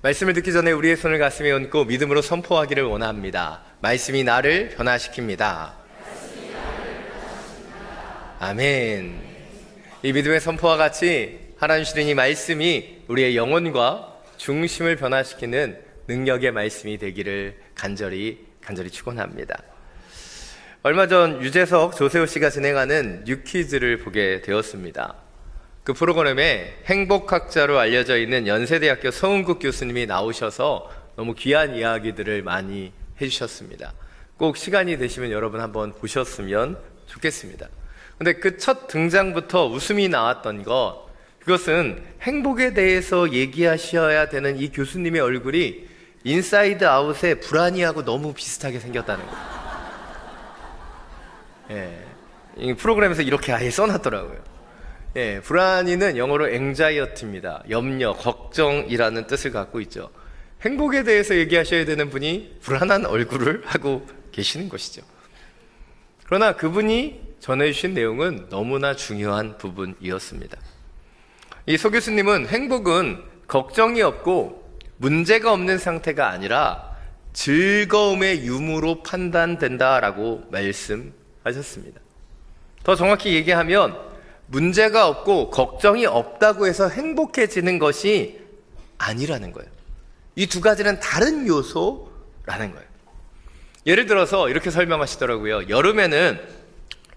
말씀을 듣기 전에 우리의 손을 가슴에 얹고 믿음으로 선포하기를 원합니다. 말씀이 나를 변화시킵니다. 아멘. 이 믿음의 선포와 같이 하나님 주신 이 말씀이 우리의 영혼과 중심을 변화시키는 능력의 말씀이 되기를 간절히 축원합니다. 얼마 전 유재석, 조세호 씨가 진행하는 뉴퀴즈를 보게 되었습니다. 그 프로그램에 행복학자로 알려져 있는 연세대학교 서은국 교수님이 나오셔서 너무 귀한 이야기들을 많이 해주셨습니다. 꼭 시간이 되시면 여러분 한번 보셨으면 좋겠습니다. 근데 그 첫 등장부터 웃음이 나왔던 것, 그것은 행복에 대해서 얘기하셔야 되는 이 교수님의 얼굴이 인사이드 아웃의 불안이하고 너무 비슷하게 생겼다는 거예요. 이 프로그램에서 이렇게 아예 써놨더라고요. 불안이는 영어로 anxiety입니다. 염려, 걱정이라는 뜻을 갖고 있죠. 행복에 대해서 얘기하셔야 되는 분이 불안한 얼굴을 하고 계시는 것이죠. 그러나 그분이 전해주신 내용은 너무나 중요한 부분이었습니다. 이 소 교수님은 행복은 걱정이 없고 문제가 없는 상태가 아니라 즐거움의 유무로 판단된다라고 말씀하셨습니다. 더 정확히 얘기하면 문제가 없고 걱정이 없다고 해서 행복해지는 것이 아니라는 거예요. 이 두 가지는 다른 요소라는 거예요. 예를 들어서 이렇게 설명하시더라고요. 여름에는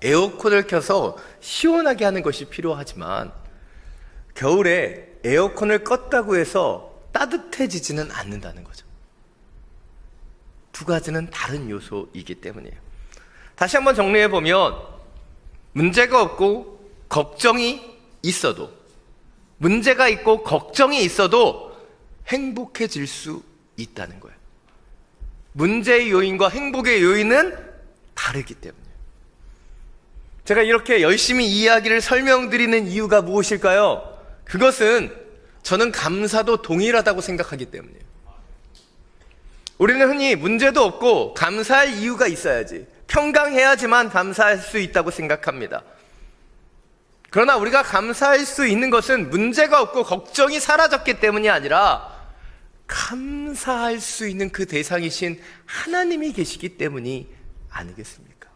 에어컨을 켜서 시원하게 하는 것이 필요하지만 겨울에 에어컨을 껐다고 해서 따뜻해지지는 않는다는 거죠. 두 가지는 다른 요소이기 때문이에요. 다시 한번 정리해보면 문제가 없고 걱정이 있어도, 문제가 있고 걱정이 있어도 행복해질 수 있다는 거예요. 문제의 요인과 행복의 요인은 다르기 때문이에요. 제가 이렇게 열심히 이야기를 설명드리는 이유가 무엇일까요? 그것은 저는 감사도 동일하다고 생각하기 때문이에요. 우리는 흔히 문제도 없고 감사할 이유가 있어야지, 평강해야지만 감사할 수 있다고 생각합니다. 그러나 우리가 감사할 수 있는 것은 문제가 없고 걱정이 사라졌기 때문이 아니라 감사할 수 있는 그 대상이신 하나님이 계시기 때문이 아니겠습니까?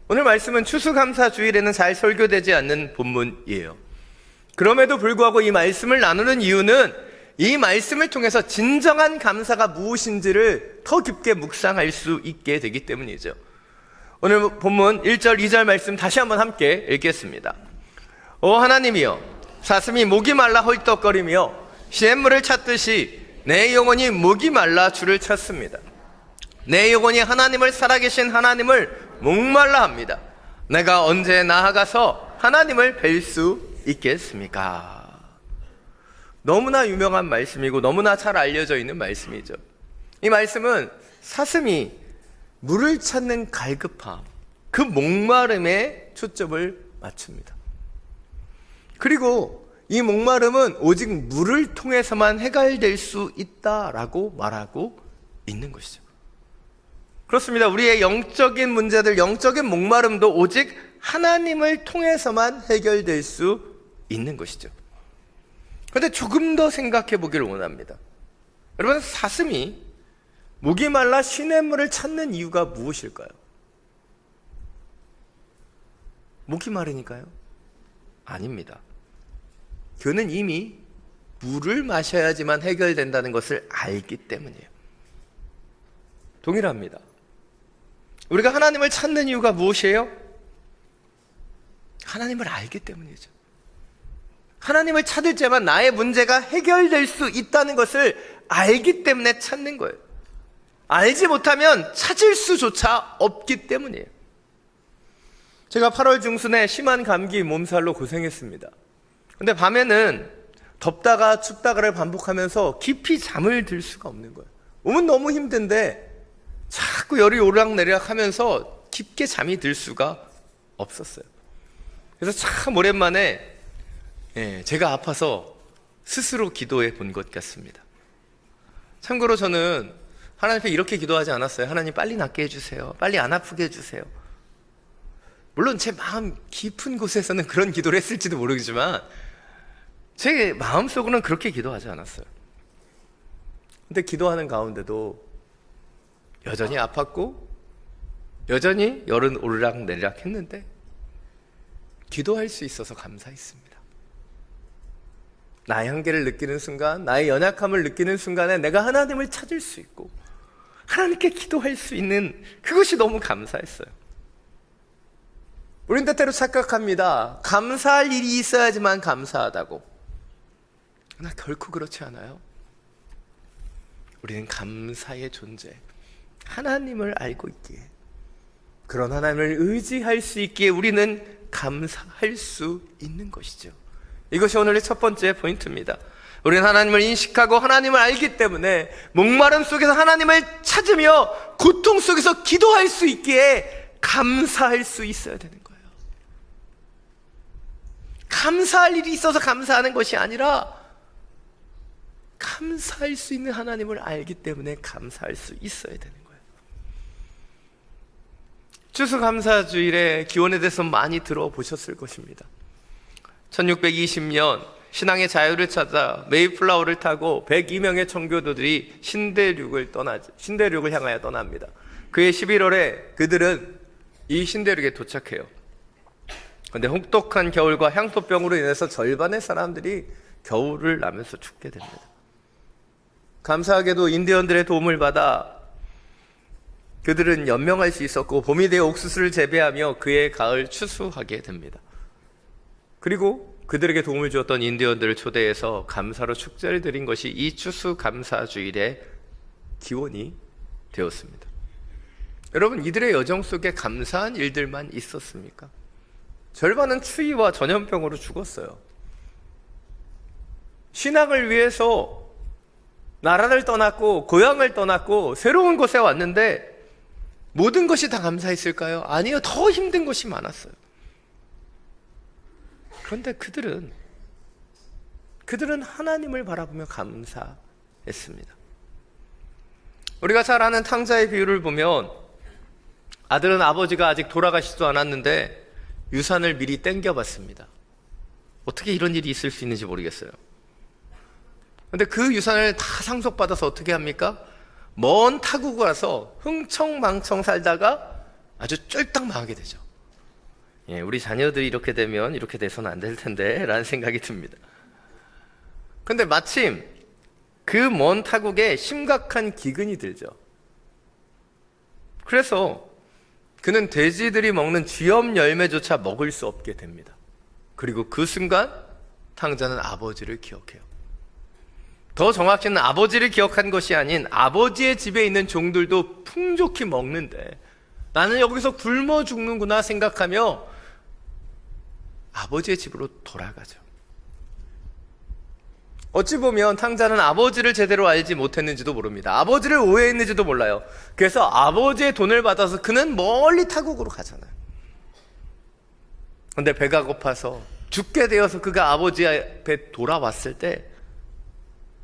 오늘 말씀은 추수감사주일에는 잘 설교되지 않는 본문이에요. 그럼에도 불구하고 이 말씀을 나누는 이유는 이 말씀을 통해서 진정한 감사가 무엇인지를 더 깊게 묵상할 수 있게 되기 때문이죠. 오늘 본문 1절, 2절 말씀 다시 한번 함께 읽겠습니다. 오 하나님이여, 사슴이 목이 말라 헐떡거리며 시냇물을 찾듯이 내 영혼이 목이 말라 주를 찾습니다. 내 영혼이 하나님을, 살아계신 하나님을 목말라 합니다. 내가 언제 나아가서 하나님을 뵐 수 있겠습니까? 너무나 유명한 말씀이고 너무나 잘 알려져 있는 말씀이죠. 이 말씀은 사슴이 물을 찾는 갈급함, 그 목마름에 초점을 맞춥니다. 그리고 이 목마름은 오직 물을 통해서만 해결될 수 있다라고 말하고 있는 것이죠. 그렇습니다. 우리의 영적인 문제들, 영적인 목마름도 오직 하나님을 통해서만 해결될 수 있는 것이죠. 그런데 조금 더 생각해 보기를 원합니다. 여러분, 사슴이 목이 말라 시냇물을 찾는 이유가 무엇일까요? 목이 마르니까요? 아닙니다. 그는 이미 물을 마셔야지만 해결된다는 것을 알기 때문이에요. 동일합니다. 우리가 하나님을 찾는 이유가 무엇이에요? 하나님을 알기 때문이죠. 하나님을 찾을 때만 나의 문제가 해결될 수 있다는 것을 알기 때문에 찾는 거예요. 알지 못하면 찾을 수조차 없기 때문이에요. 제가 8월 중순에 심한 감기 몸살로 고생했습니다. 근데 밤에는 덥다가 춥다가를 반복하면서 깊이 잠을 들 수가 없는 거예요. 몸은 너무 힘든데 자꾸 열이 오르락내리락 하면서 깊게 잠이 들 수가 없었어요. 그래서 참 오랜만에 제가 아파서 스스로 기도해 본 것 같습니다. 참고로 저는 하나님 앞에 이렇게 기도하지 않았어요. 하나님 빨리 낫게 해주세요. 빨리 안 아프게 해주세요. 물론 제 마음 깊은 곳에서는 그런 기도를 했을지도 모르겠지만 제 마음속으로는 그렇게 기도하지 않았어요. 근데 기도하는 가운데도 여전히 아팠고 여전히 열은 오르락내리락 했는데 기도할 수 있어서 감사했습니다. 나의 한계를 느끼는 순간, 나의 연약함을 느끼는 순간에 내가 하나님을 찾을 수 있고 하나님께 기도할 수 있는 그것이 너무 감사했어요. 우린 때때로 착각합니다. 감사할 일이 있어야지만 감사하다고. 그러나 결코 그렇지 않아요. 우리는 감사의 존재, 하나님을 알고 있기에, 그런 하나님을 의지할 수 있기에 우리는 감사할 수 있는 것이죠. 이것이 오늘의 첫 번째 포인트입니다. 우리는 하나님을 인식하고 하나님을 알기 때문에 목마름 속에서 하나님을 찾으며 고통 속에서 기도할 수 있기에 감사할 수 있어야 되는 거예요. 감사할 일이 있어서 감사하는 것이 아니라 감사할 수 있는 하나님을 알기 때문에 감사할 수 있어야 되는 거예요. 추수감사주일에 기원에 대해서 많이 들어보셨을 것입니다. 1620년 신앙의 자유를 찾아 메이플라워를 타고 102명의 청교도들이 신대륙을 향하여 떠납니다. 그해 11월에 그들은 이 신대륙에 도착해요. 그런데 혹독한 겨울과 향토병으로 인해서 절반의 사람들이 겨울을 나면서 죽게 됩니다. 감사하게도 인디언들의 도움을 받아 그들은 연명할 수 있었고 봄이 되어 옥수수를 재배하며 그해 가을 추수하게 됩니다. 그리고 그들에게 도움을 주었던 인디언들을 초대해서 감사로 축제를 드린 것이 이 추수감사주일의 기원이 되었습니다. 여러분, 이들의 여정 속에 감사한 일들만 있었습니까? 절반은 추위와 전염병으로 죽었어요. 신앙을 위해서 나라를 떠났고 고향을 떠났고 새로운 곳에 왔는데 모든 것이 다 감사했을까요? 아니요. 더 힘든 것이 많았어요. 그런데 그들은 하나님을 바라보며 감사했습니다. 우리가 잘 아는 탕자의 비유를 보면 아들은 아버지가 아직 돌아가시지도 않았는데 유산을 미리 땡겨봤습니다. 어떻게 이런 일이 있을 수 있는지 모르겠어요. 그런데 그 유산을 다 상속받아서 어떻게 합니까? 먼 타국을 와서 흥청망청 살다가 아주 쫄딱 망하게 되죠. 우리 자녀들이 이렇게 되면 이렇게 돼서는 안 될 텐데 라는 생각이 듭니다. 그런데 마침 그 먼 타국에 심각한 기근이 들죠. 그래서 그는 돼지들이 먹는 쥐염 열매조차 먹을 수 없게 됩니다. 그리고 그 순간 탕자는 아버지를 기억해요. 더 정확히는 아버지를 기억한 것이 아닌 아버지의 집에 있는 종들도 풍족히 먹는데 나는 여기서 굶어 죽는구나 생각하며 아버지의 집으로 돌아가죠. 어찌 보면 탕자는 아버지를 제대로 알지 못했는지도 모릅니다. 아버지를 오해했는지도 몰라요. 그래서 아버지의 돈을 받아서 그는 멀리 타국으로 가잖아요. 그런데 배가 고파서 죽게 되어서 그가 아버지 앞에 돌아왔을 때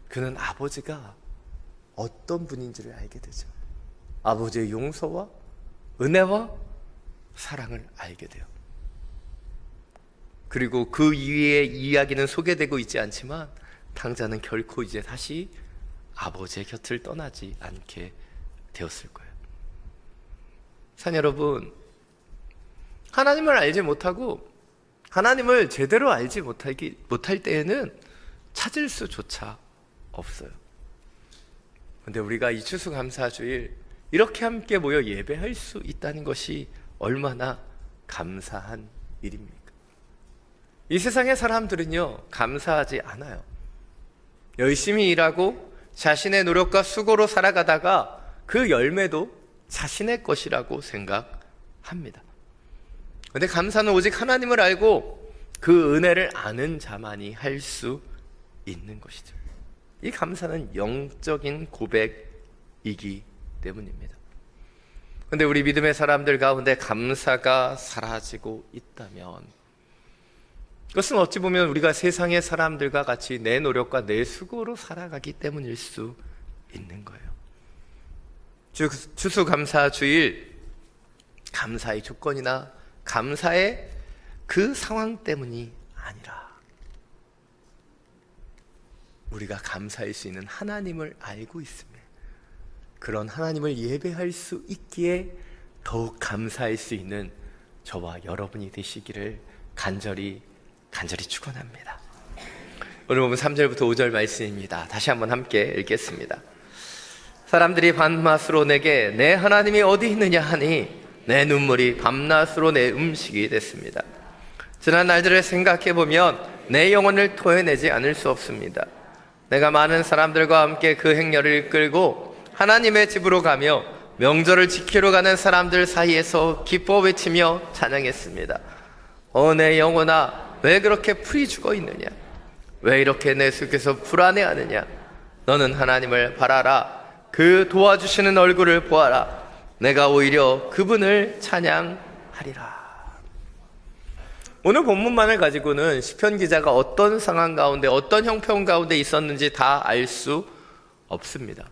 그는 아버지가 어떤 분인지를 알게 되죠. 아버지의 용서와 은혜와 사랑을 알게 돼요. 그리고 그 이후의 이야기는 소개되고 있지 않지만 탕자는 결코 이제 다시 아버지의 곁을 떠나지 않게 되었을 거예요. 산 여러분, 하나님을 알지 못하고 하나님을 제대로 알지 못할 때에는 찾을 수조차 없어요. 그런데 우리가 이 추수감사주일 이렇게 함께 모여 예배할 수 있다는 것이 얼마나 감사한 일입니까? 이 세상의 사람들은요, 감사하지 않아요. 열심히 일하고 자신의 노력과 수고로 살아가다가 그 열매도 자신의 것이라고 생각합니다. 그런데 감사는 오직 하나님을 알고 그 은혜를 아는 자만이 할 수 있는 것이죠. 이 감사는 영적인 고백이기 때문입니다. 그런데 우리 믿음의 사람들 가운데 감사가 사라지고 있다면 그것은 어찌 보면 우리가 세상의 사람들과 같이 내 노력과 내 수고로 살아가기 때문일 수 있는 거예요. 추수감사주일, 감사의 조건이나 감사의 그 상황 때문이 아니라 우리가 감사할 수 있는 하나님을 알고 있으며 그런 하나님을 예배할 수 있기에 더욱 감사할 수 있는 저와 여러분이 되시기를 간절히 축원합니다. 오늘 보면 3절부터 5절 말씀입니다. 다시 한번 함께 읽겠습니다. 사람들이 밤낮으로 내게 내 하나님이 어디 있느냐 하니 내 눈물이 밤낮으로 내 음식이 됐습니다. 지난 날들을 생각해보면 내 영혼을 토해내지 않을 수 없습니다. 내가 많은 사람들과 함께 그 행렬을 이끌고 하나님의 집으로 가며 명절을 지키러 가는 사람들 사이에서 기뻐 외치며 찬양했습니다. 내 영혼아, 왜 그렇게 풀이 죽어 있느냐? 왜 이렇게 내 속에서 불안해하느냐? 너는 하나님을 바라라. 그 도와주시는 얼굴을 보아라. 내가 오히려 그분을 찬양하리라. 오늘 본문만을 가지고는 시편 기자가 어떤 상황 가운데 어떤 형편 가운데 있었는지 다 알 수 없습니다.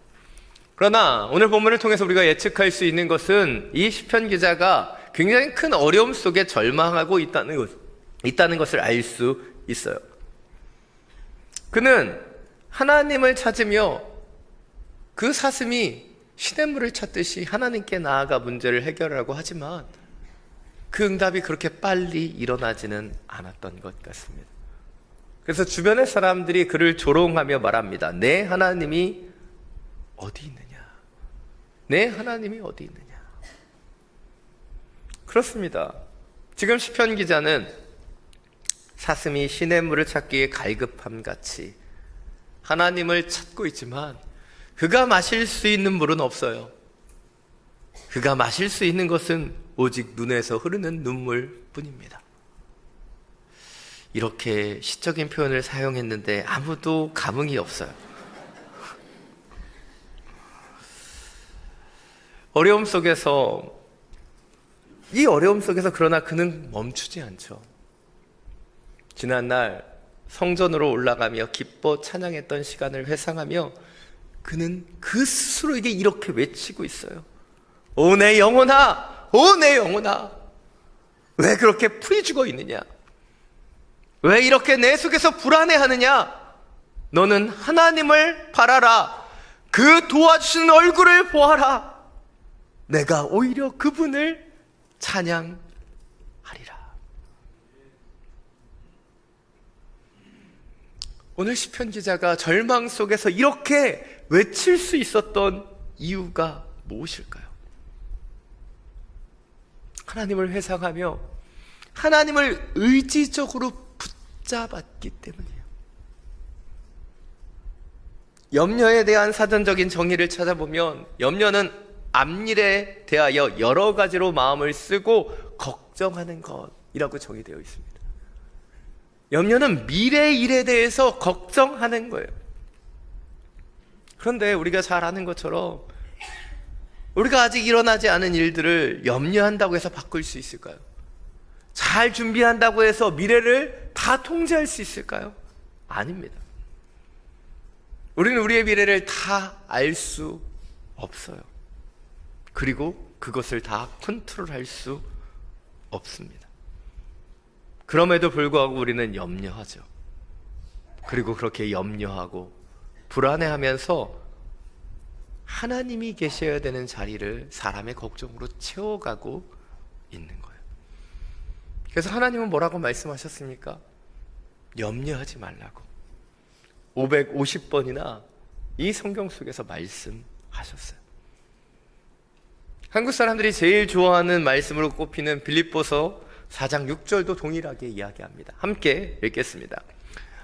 그러나 오늘 본문을 통해서 우리가 예측할 수 있는 것은 이 시편 기자가 굉장히 큰 어려움 속에 절망하고 있다는 것을 알 수 있어요. 그는 하나님을 찾으며 그 사슴이 시냇물을 찾듯이 하나님께 나아가 문제를 해결하라고 하지만 그 응답이 그렇게 빨리 일어나지는 않았던 것 같습니다. 그래서 주변의 사람들이 그를 조롱하며 말합니다. 내 하나님이 어디 있느냐? 내 하나님이 어디 있느냐? 그렇습니다. 지금 시편 기자는 사슴이 시냇물을 찾기에 갈급함 같이 하나님을 찾고 있지만 그가 마실 수 있는 물은 없어요. 그가 마실 수 있는 것은 오직 눈에서 흐르는 눈물뿐입니다. 이렇게 시적인 표현을 사용했는데 아무도 감흥이 없어요. 이 어려움 속에서 그러나 그는 멈추지 않죠. 지난날 성전으로 올라가며 기뻐 찬양했던 시간을 회상하며 그는 그 스스로에게 이렇게 외치고 있어요. 내 영혼아, 내 영혼아, 왜 그렇게 풀이 죽어 있느냐? 왜 이렇게 내 속에서 불안해하느냐? 너는 하나님을 바라라. 그 도와주시는 얼굴을 보아라. 내가 오히려 그분을 찬양하리라. 오늘 시편 기자가 절망 속에서 이렇게 외칠 수 있었던 이유가 무엇일까요? 하나님을 회상하며 하나님을 의지적으로 붙잡았기 때문이에요. 염려에 대한 사전적인 정의를 찾아보면 염려는 앞일에 대하여 여러 가지로 마음을 쓰고 걱정하는 것이라고 정의되어 있습니다. 염려는 미래의 일에 대해서 걱정하는 거예요. 그런데 우리가 잘 아는 것처럼 우리가 아직 일어나지 않은 일들을 염려한다고 해서 바꿀 수 있을까요? 잘 준비한다고 해서 미래를 다 통제할 수 있을까요? 아닙니다. 우리는 우리의 미래를 다 알 수 없어요. 그리고 그것을 다 컨트롤할 수 없습니다. 그럼에도 불구하고 우리는 염려하죠. 그리고 그렇게 염려하고 불안해하면서 하나님이 계셔야 되는 자리를 사람의 걱정으로 채워가고 있는 거예요. 그래서 하나님은 뭐라고 말씀하셨습니까? 염려하지 말라고 550번이나 이 성경 속에서 말씀하셨어요. 한국 사람들이 제일 좋아하는 말씀으로 꼽히는 빌립보서 4장 6절도 동일하게 이야기합니다. 함께 읽겠습니다.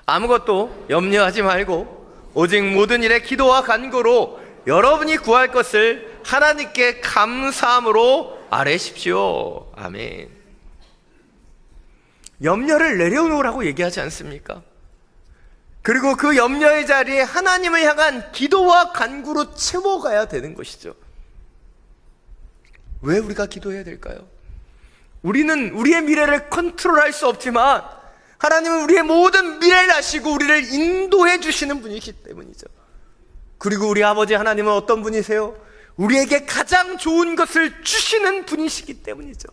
아무것도 염려하지 말고 오직 모든 일에 기도와 간구로 여러분이 구할 것을 하나님께 감사함으로 아뢰십시오. 아멘. 염려를 내려놓으라고 얘기하지 않습니까? 그리고 그 염려의 자리에 하나님을 향한 기도와 간구로 채워가야 되는 것이죠. 왜 우리가 기도해야 될까요? 우리는 우리의 미래를 컨트롤할 수 없지만 하나님은 우리의 모든 미래를 아시고 우리를 인도해 주시는 분이기 때문이죠. 그리고 우리 아버지 하나님은 어떤 분이세요? 우리에게 가장 좋은 것을 주시는 분이시기 때문이죠.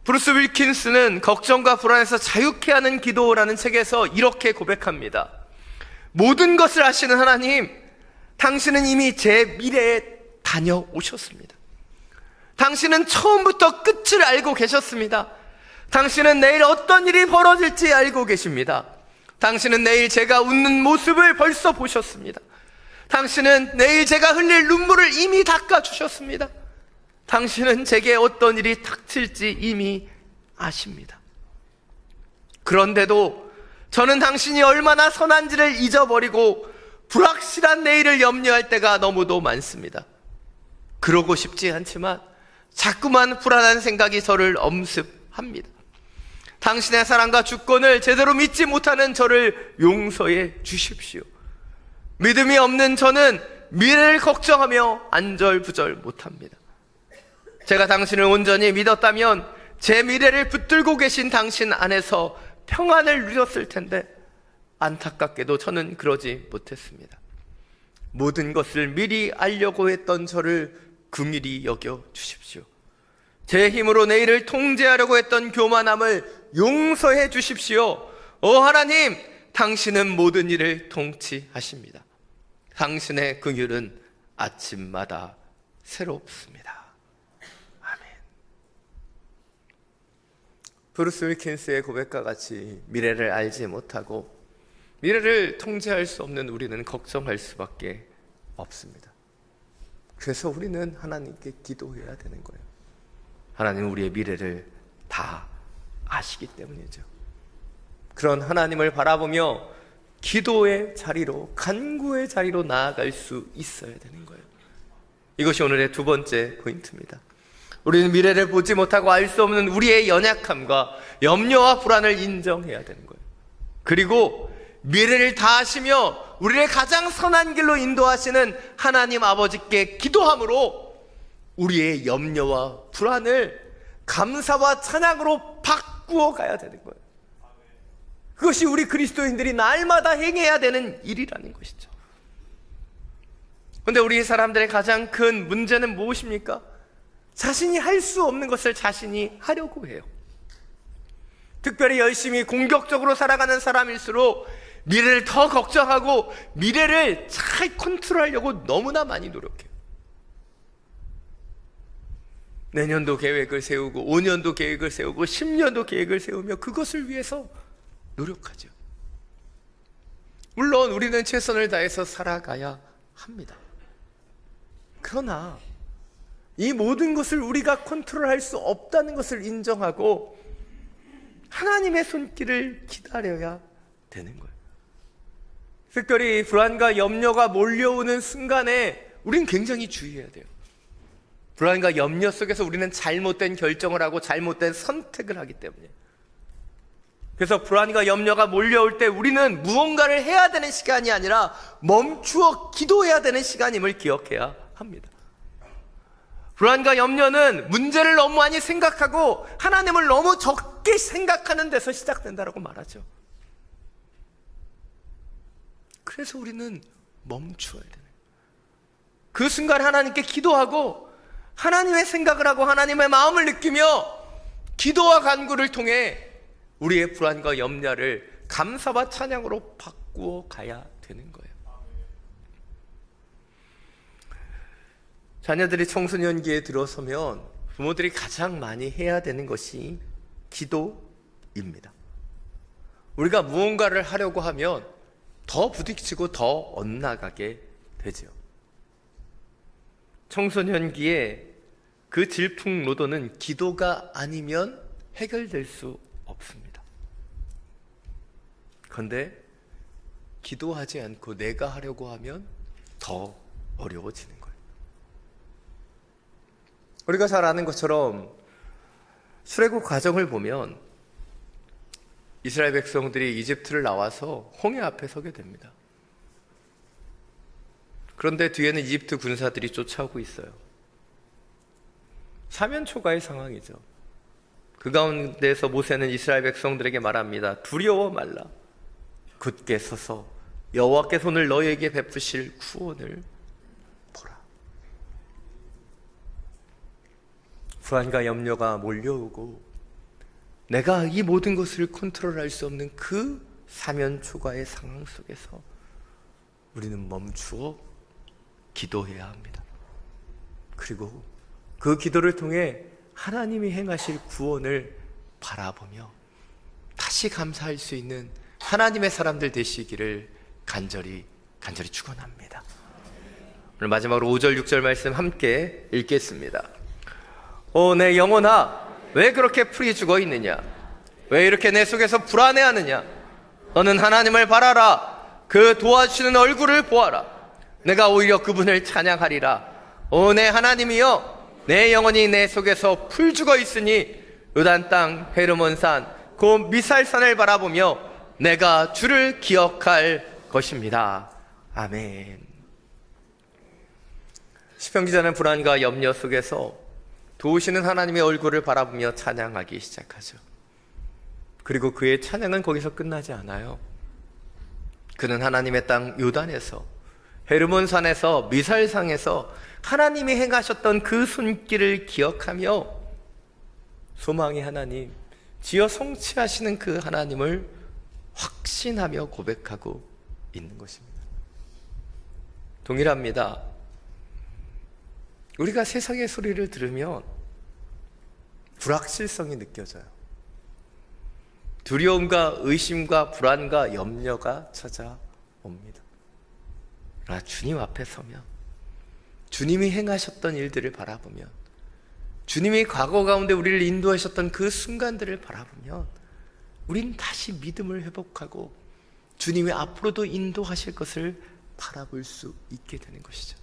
브루스 윌킨스는 걱정과 불안에서 자유케 하는 기도라는 책에서 이렇게 고백합니다. 모든 것을 아시는 하나님, 당신은 이미 제 미래에 다녀오셨습니다. 당신은 처음부터 끝을 알고 계셨습니다. 당신은 내일 어떤 일이 벌어질지 알고 계십니다. 당신은 내일 제가 웃는 모습을 벌써 보셨습니다. 당신은 내일 제가 흘릴 눈물을 이미 닦아주셨습니다. 당신은 제게 어떤 일이 닥칠지 이미 아십니다. 그런데도 저는 당신이 얼마나 선한지를 잊어버리고 불확실한 내일을 염려할 때가 너무도 많습니다. 그러고 싶지 않지만 자꾸만 불안한 생각이 저를 엄습합니다. 당신의 사랑과 주권을 제대로 믿지 못하는 저를 용서해 주십시오. 믿음이 없는 저는 미래를 걱정하며 안절부절 못합니다. 제가 당신을 온전히 믿었다면 제 미래를 붙들고 계신 당신 안에서 평안을 누렸을 텐데 안타깝게도 저는 그러지 못했습니다. 모든 것을 미리 알려고 했던 저를 긍휼히 여겨 주십시오. 제 힘으로 내일을 통제하려고 했던 교만함을 용서해 주십시오. 하나님, 당신은 모든 일을 통치하십니다. 당신의 긍휼은 아침마다 새롭습니다. 아멘. 브루스 윌킨스의 고백과 같이 미래를 알지 못하고 미래를 통제할 수 없는 우리는 걱정할 수밖에 없습니다. 그래서 우리는 하나님께 기도해야 되는 거예요. 하나님은 우리의 미래를 다 아시기 때문이죠. 그런 하나님을 바라보며 기도의 자리로, 간구의 자리로 나아갈 수 있어야 되는 거예요. 이것이 오늘의 두 번째 포인트입니다. 우리는 미래를 보지 못하고 알 수 없는 우리의 연약함과 염려와 불안을 인정해야 되는 거예요. 그리고 미래를 다 아시며 우리를 가장 선한 길로 인도하시는 하나님 아버지께 기도함으로 우리의 염려와 불안을 감사와 찬양으로 바꾸어 가야 되는 거예요. 그것이 우리 그리스도인들이 날마다 행해야 되는 일이라는 것이죠. 그런데 우리 사람들의 가장 큰 문제는 무엇입니까? 자신이 할 수 없는 것을 자신이 하려고 해요. 특별히 열심히 공격적으로 살아가는 사람일수록 미래를 더 걱정하고 미래를 잘 컨트롤하려고 너무나 많이 노력해요. 내년도 계획을 세우고 5년도 계획을 세우고 10년도 계획을 세우며 그것을 위해서 노력하죠. 물론 우리는 최선을 다해서 살아가야 합니다. 그러나 이 모든 것을 우리가 컨트롤할 수 없다는 것을 인정하고 하나님의 손길을 기다려야 되는 거예요. 특별히 불안과 염려가 몰려오는 순간에 우리는 굉장히 주의해야 돼요. 불안과 염려 속에서 우리는 잘못된 결정을 하고 잘못된 선택을 하기 때문에. 그래서 불안과 염려가 몰려올 때 우리는 무언가를 해야 되는 시간이 아니라 멈추어 기도해야 되는 시간임을 기억해야 합니다. 불안과 염려는 문제를 너무 많이 생각하고 하나님을 너무 적게 생각하는 데서 시작된다고 말하죠. 그래서 우리는 멈추어야 되는 거예요. 그 순간 하나님께 기도하고 하나님의 생각을 하고 하나님의 마음을 느끼며 기도와 간구를 통해 우리의 불안과 염려를 감사와 찬양으로 바꾸어 가야 되는 거예요. 자녀들이 청소년기에 들어서면 부모들이 가장 많이 해야 되는 것이 기도입니다. 우리가 무언가를 하려고 하면 더 부딪히고 더 엇나가게 되죠. 청소년기에 그 질풍노도는 기도가 아니면 해결될 수 없습니다. 그런데 기도하지 않고 내가 하려고 하면 더 어려워지는 거예요. 우리가 잘 아는 것처럼 출애굽 과정을 보면 이스라엘 백성들이 이집트를 나와서 홍해 앞에 서게 됩니다. 그런데 뒤에는 이집트 군사들이 쫓아오고 있어요. 사면초가의 상황이죠. 그 가운데서 모세는 이스라엘 백성들에게 말합니다. 두려워 말라. 굳게 서서 여호와께 손을 너희에게 베푸실 구원을 보라. 불안과 염려가 몰려오고 내가 이 모든 것을 컨트롤할 수 없는 그 사면 초가의 상황 속에서 우리는 멈추어 기도해야 합니다. 그리고 그 기도를 통해 하나님이 행하실 구원을 바라보며 다시 감사할 수 있는 하나님의 사람들 되시기를 간절히 축원합니다. 오늘 마지막으로 5절 6절 말씀 함께 읽겠습니다. 오 내 영혼아 왜 그렇게 풀이 죽어 있느냐, 왜 이렇게 내 속에서 불안해하느냐, 너는 하나님을 바라라. 그 도와주시는 얼굴을 보아라. 내가 오히려 그분을 찬양하리라. 오 내 하나님이여, 내 영혼이 내 속에서 풀 죽어 있으니 요단 땅 헤르몬산 곧 미살산을 바라보며 내가 주를 기억할 것입니다. 아멘. 시편 기자는 불안과 염려 속에서 도우시는 하나님의 얼굴을 바라보며 찬양하기 시작하죠. 그리고 그의 찬양은 거기서 끝나지 않아요. 그는 하나님의 땅 요단에서, 헤르몬산에서, 미살산에서 하나님이 행하셨던 그 손길을 기억하며 소망의 하나님, 지어 성취하시는 그 하나님을 확신하며 고백하고 있는 것입니다. 동일합니다. 우리가 세상의 소리를 들으면 불확실성이 느껴져요. 두려움과 의심과 불안과 염려가 찾아옵니다. 그러나 주님 앞에 서면, 주님이 행하셨던 일들을 바라보면, 주님이 과거 가운데 우리를 인도하셨던 그 순간들을 바라보면 우리는 다시 믿음을 회복하고 주님이 앞으로도 인도하실 것을 바라볼 수 있게 되는 것이죠.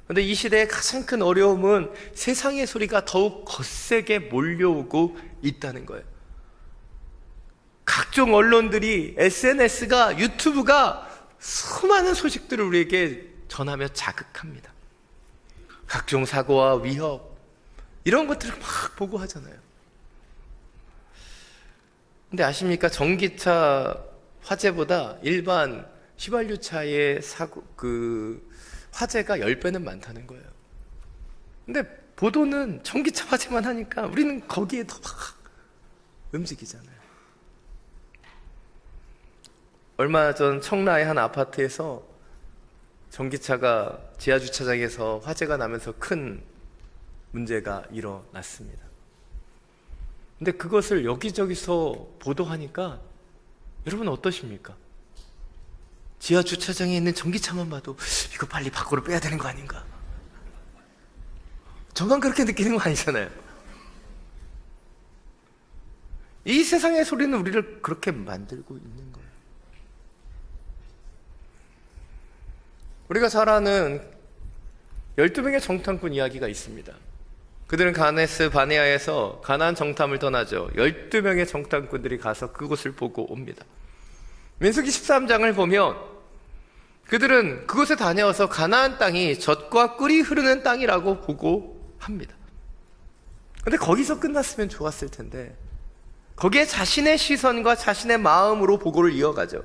그런데 이 시대의 가장 큰 어려움은 세상의 소리가 더욱 거세게 몰려오고 있다는 거예요. 각종 언론들이, SNS가, 유튜브가 수많은 소식들을 우리에게 전하며 자극합니다. 각종 사고와 위협, 이런 것들을 막 보고 하잖아요. 근데 아십니까? 전기차 화재보다 일반 휘발유차의 화재가 10배는 많다는 거예요. 근데 보도는 전기차 화재만 하니까 우리는 거기에 더 막 움직이잖아요. 얼마 전 청라의 한 아파트에서 전기차가 지하주차장에서 화재가 나면서 큰 문제가 일어났습니다. 근데 그것을 여기저기서 보도하니까 여러분 어떠십니까? 지하주차장에 있는 전기차만 봐도 이거 빨리 밖으로 빼야 되는 거 아닌가? 저만 그렇게 느끼는 거 아니잖아요. 이 세상의 소리는 우리를 그렇게 만들고 있는 거예요. 우리가 잘 아는 12명의 정탐꾼 이야기가 있습니다. 그들은 가네스 바네아에서 가나안 정탐을 떠나죠. 12명의 정탐꾼들이 가서 그곳을 보고 옵니다. 민수기 13장을 보면 그들은 그곳에 다녀와서 가나안 땅이 젖과 꿀이 흐르는 땅이라고 보고 합니다. 근데 거기서 끝났으면 좋았을 텐데 거기에 자신의 시선과 자신의 마음으로 보고를 이어가죠.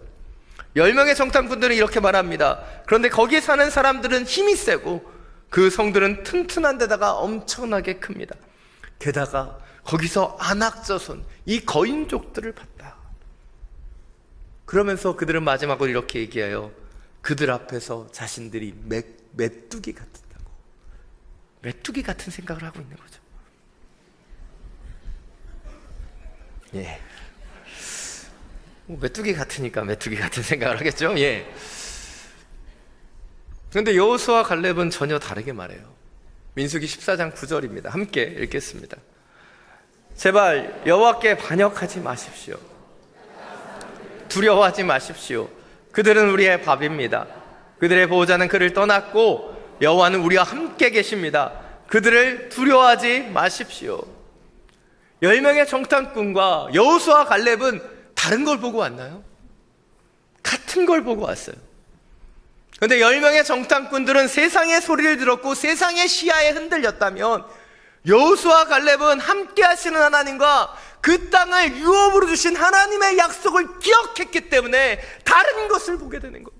10명의 정탐꾼들은 이렇게 말합니다. 그런데 거기에 사는 사람들은 힘이 세고 그 성들은 튼튼한 데다가 엄청나게 큽니다. 게다가 거기서 안악자손, 이 거인족들을 봤다. 그러면서 그들은 마지막으로 이렇게 얘기해요. 그들 앞에서 자신들이 메뚜기 같다고. 메뚜기 같은 생각을 하고 있는 거죠. 예. 메뚜기 같으니까 메뚜기 같은 생각을 하겠죠. 예. 그런데 여호수아와 갈렙은 전혀 다르게 말해요. 민수기 14장 9절입니다. 함께 읽겠습니다. 제발 여호와께 반역하지 마십시오. 두려워하지 마십시오. 그들은 우리의 밥입니다. 그들의 보호자는 그를 떠났고 여호와는 우리와 함께 계십니다. 그들을 두려워하지 마십시오. 10명의 정탐꾼과 여호수아와 갈렙은 다른 걸 보고 왔나요? 같은 걸 보고 왔어요. 그런데 10명의 정탐꾼들은 세상의 소리를 들었고 세상의 시야에 흔들렸다면 여호수아와 갈렙은 함께 하시는 하나님과 그 땅을 유업으로 주신 하나님의 약속을 기억했기 때문에 다른 것을 보게 되는 거예요.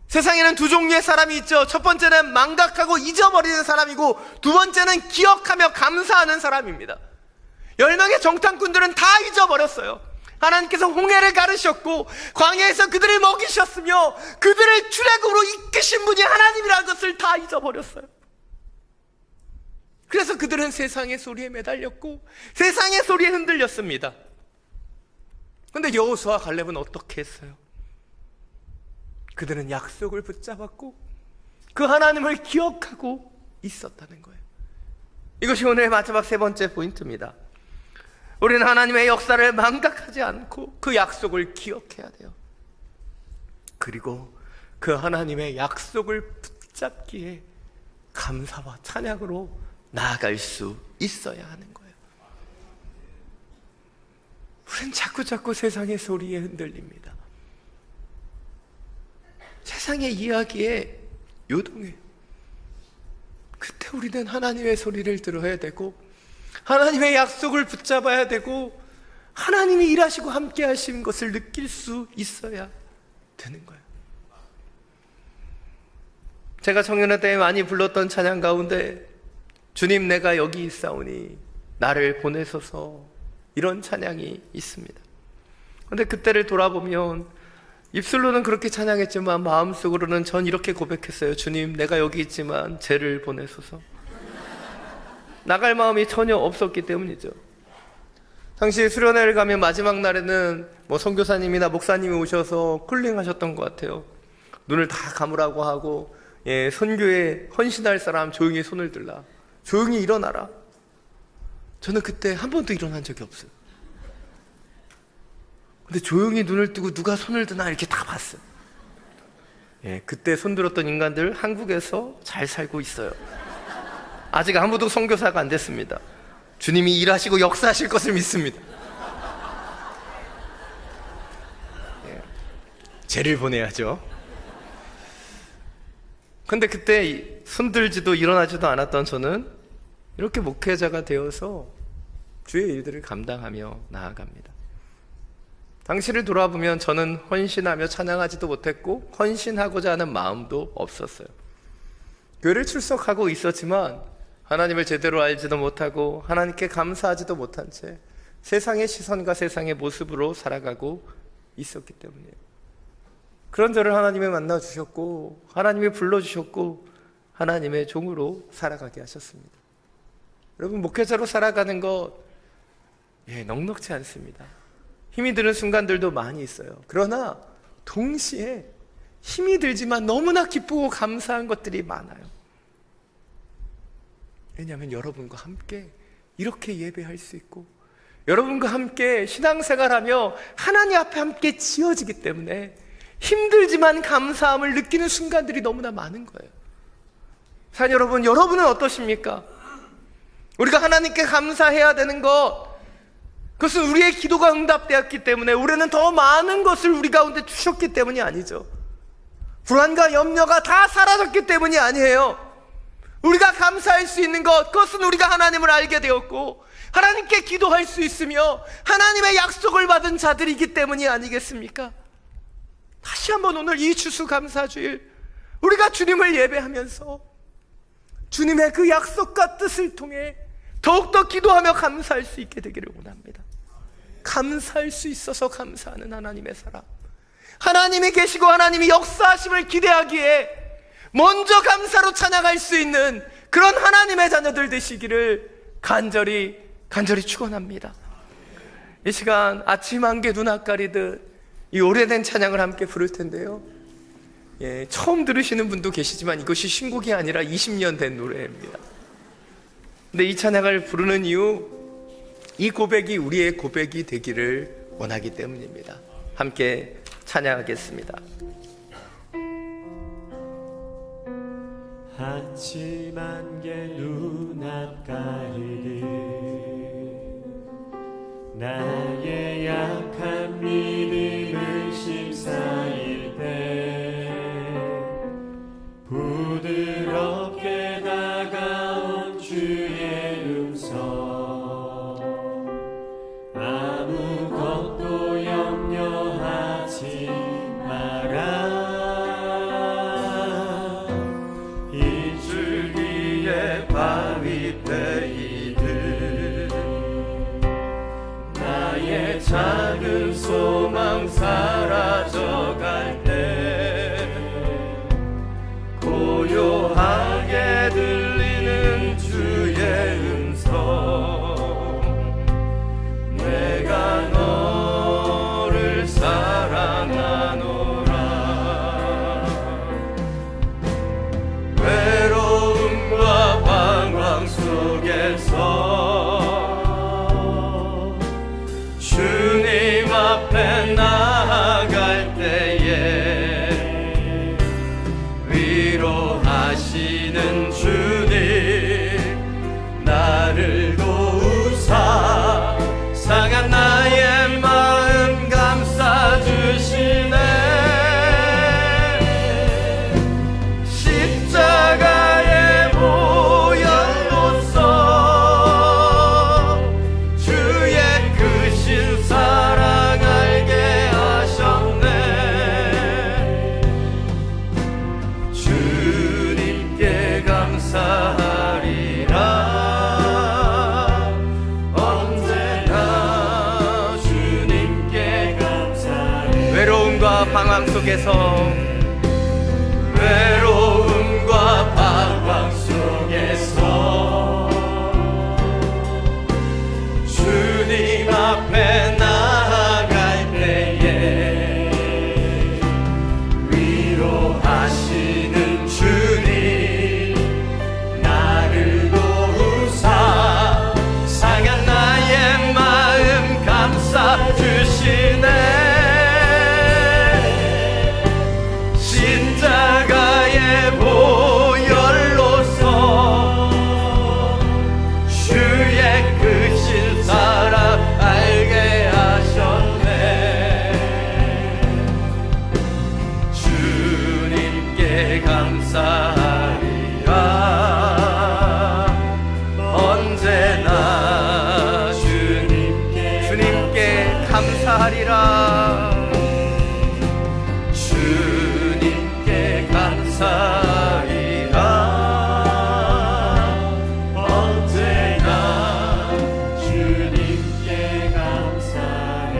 세상에는 두 종류의 사람이 있죠. 첫 번째는 망각하고 잊어버리는 사람이고 두 번째는 기억하며 감사하는 사람입니다. 10명의 정탐꾼들은 다 잊어버렸어요. 하나님께서 홍해를 가르셨고 광야에서 그들을 먹이셨으며 그들을 출애굽으로 이끄신 분이 하나님이라는 것을 다 잊어버렸어요. 그래서 그들은 세상의 소리에 매달렸고 세상의 소리에 흔들렸습니다. 그런데 여호수아와 갈렙은 어떻게 했어요? 그들은 약속을 붙잡았고 그 하나님을 기억하고 있었다는 거예요. 이것이 오늘의 마지막 세 번째 포인트입니다. 우리는 하나님의 역사를 망각하지 않고 그 약속을 기억해야 돼요. 그리고 그 하나님의 약속을 붙잡기에 감사와 찬양으로 나아갈 수 있어야 하는 거예요. 우리는 자꾸 세상의 소리에 흔들립니다. 세상의 이야기에 요동해요. 그때 우리는 하나님의 소리를 들어야 되고 하나님의 약속을 붙잡아야 되고 하나님이 일하시고 함께 하시는 것을 느낄 수 있어야 되는 거예요. 제가 청년회 때 많이 불렀던 찬양 가운데 주님 내가 여기 있사오니 나를 보내소서, 이런 찬양이 있습니다. 그런데 그때를 돌아보면 입술로는 그렇게 찬양했지만 마음속으로는 전 이렇게 고백했어요. 주님 내가 여기 있지만 쟤를 보내소서. 나갈 마음이 전혀 없었기 때문이죠. 당시 수련회를 가면 마지막 날에는 선교사님이나 목사님이 오셔서 콜링하셨던 것 같아요. 눈을 다 감으라고 하고, 선교에 헌신할 사람 조용히 손을 들라, 조용히 일어나라. 저는 그때 한 번도 일어난 적이 없어요. 근데 조용히 눈을 뜨고 누가 손을 드나 이렇게 다 봤어요. 그때 손 들었던 인간들 한국에서 잘 살고 있어요. 아직 아무도 선교사가 안 됐습니다. 주님이 일하시고 역사하실 것을 믿습니다. 쟤를 보내야죠. 근데 그때 손들지도 일어나지도 않았던 저는 이렇게 목회자가 되어서 주의 일들을 감당하며 나아갑니다. 당시를 돌아보면 저는 헌신하며 찬양하지도 못했고 헌신하고자 하는 마음도 없었어요. 교회를 출석하고 있었지만 하나님을 제대로 알지도 못하고 하나님께 감사하지도 못한 채 세상의 시선과 세상의 모습으로 살아가고 있었기 때문이에요. 그런 저를 하나님이 만나주셨고 하나님이 불러주셨고 하나님의 종으로 살아가게 하셨습니다. 여러분, 목회자로 살아가는 것 넉넉지 않습니다. 힘이 드는 순간들도 많이 있어요. 그러나 동시에 힘이 들지만 너무나 기쁘고 감사한 것들이 많아요. 왜냐하면 여러분과 함께 이렇게 예배할 수 있고 여러분과 함께 신앙생활하며 하나님 앞에 함께 지어지기 때문에 힘들지만 감사함을 느끼는 순간들이 너무나 많은 거예요. 사랑 여러분, 여러분은 어떠십니까? 우리가 하나님께 감사해야 되는 것, 그것은 우리의 기도가 응답되었기 때문에, 우리는 더 많은 것을 우리 가운데 주셨기 때문이 아니죠. 불안과 염려가 다 사라졌기 때문이 아니에요. 우리가 감사할 수 있는 것, 그것은 우리가 하나님을 알게 되었고 하나님께 기도할 수 있으며 하나님의 약속을 받은 자들이기 때문이 아니겠습니까? 다시 한번 오늘 이 추수감사주일 우리가 주님을 예배하면서 주님의 그 약속과 뜻을 통해 더욱더 기도하며 감사할 수 있게 되기를 원합니다. 감사할 수 있어서 감사하는 하나님의 사람, 하나님이 계시고 하나님이 역사하심을 기대하기에 먼저 감사로 찬양할 수 있는 그런 하나님의 자녀들 되시기를 간절히 축원합니다. 이 시간 아침 안개 눈 가리듯 이 오래된 찬양을 함께 부를 텐데요, 처음 들으시는 분도 계시지만 이것이 신곡이 아니라 20년 된 노래입니다. 근데 이 찬양을 부르는 이유, 이 고백이 우리의 고백이 되기를 원하기 때문입니다. 함께 찬양하겠습니다. 아침 안개 눈앞 가리듯 나의 약한 믿음을 심사일 때 부드럽게 다가온 주의 음성, 아무것도 염려하지 마라. 바위 때이듯 소망 사라져갈 때 고요하게 들리는 주의 음성 내가 너를 사랑하노라 외로움과 방황 속에서 주님 앞에 나아갈 때에 위로하시는 주님 나를 도우사 상한 나의 마음 감싸주시네 십자가의 보혈로서 주의 크신 사랑 알게 하셨네 주님께 감사하리라 언제나 주님께 감사해 외로움과 방황 속에서 외로움과 방황 속에서 주님 앞에 나아갈 때에 위로하시는 주님 나를 도우사 상한 나의 마음 감싸주시네 십자가의 보혈로서 주의 크신 사랑 알게 하셨네 주님께 감사하리라 언제나 주님께 감사하리라 주님께 감사하리라 언제나 주님께 감사해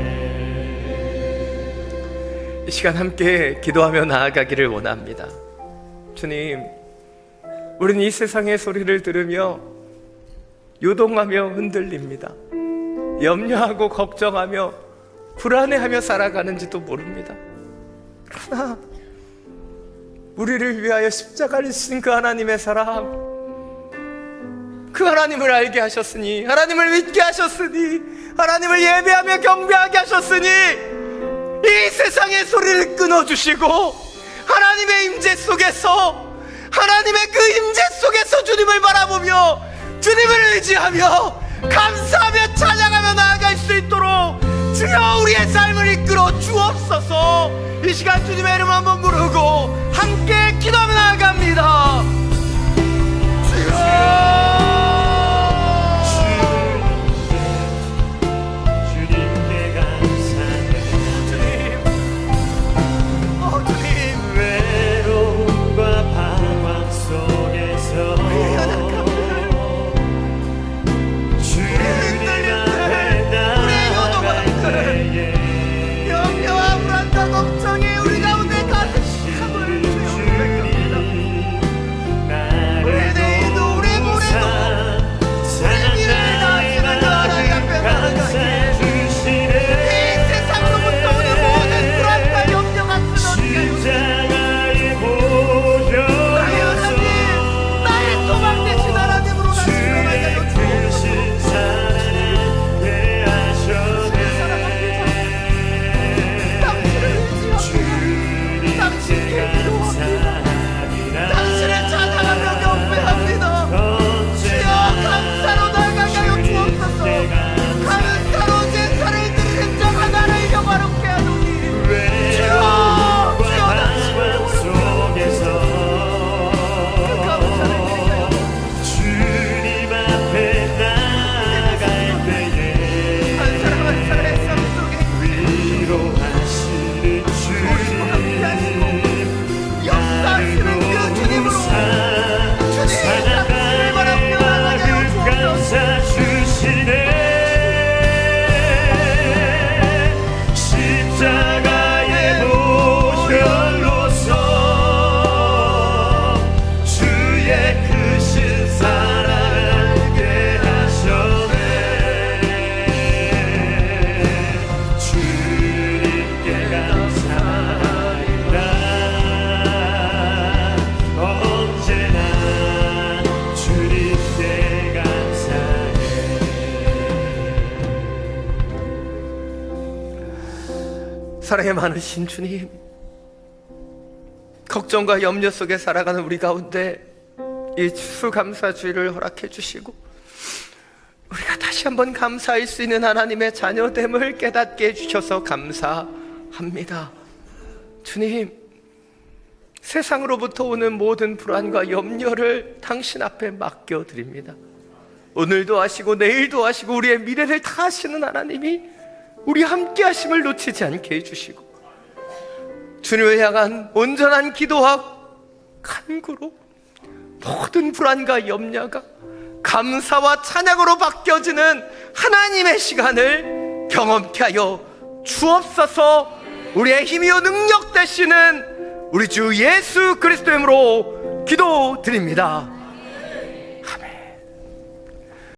이 시간 함께 기도하며 나아가기를 원합니다. 주님 우리는 이 세상의 소리를 들으며 요동하며 흔들립니다. 염려하고 걱정하며 불안해하며 살아가는지도 모릅니다. 그러나 우리를 위하여 십자가를 지신 그 하나님의 사랑 그 하나님을 알게 하셨으니 하나님을 믿게 하셨으니 하나님을 예배하며 경배하게 하셨으니 이 세상의 소리를 끊어주시고 하나님의 임재 속에서 하나님의 그 임재 속에서 주님을 바라보며 주님을 의지하며 감사하며 찬양하며 나아갈 수 있도록 주여 우리의 삶을 이끌어 주옵소서. 이 시간 주님의 이름 한번 부르고 함께 기도하며 나아갑니다. 주님께 감사해 주님 외로움과 방황 속에서 주님 앞에 나아갈 때에 염려와 불안과 걱정이 우리 가운데 가득함을 주님 사랑의 많으신 주님, 걱정과 염려 속에 살아가는 우리 가운데 이 추수감사주의를 허락해 주시고 우리가 다시 한번 감사할 수 있는 하나님의 자녀됨을 깨닫게 해주셔서 감사합니다. 주님, 세상으로부터 오는 모든 불안과 염려를 당신 앞에 맡겨드립니다. 오늘도 하시고 내일도 하시고 우리의 미래를 다 하시는 하나님이 우리 함께 하심을 놓치지 않게 해주시고 주님을 향한 온전한 기도와 간구로 모든 불안과 염려가 감사와 찬양으로 바뀌어지는 하나님의 시간을 경험케 하여 주옵소서. 우리의 힘이요 능력 되시는 우리 주 예수 그리스도의 이름으로 기도드립니다.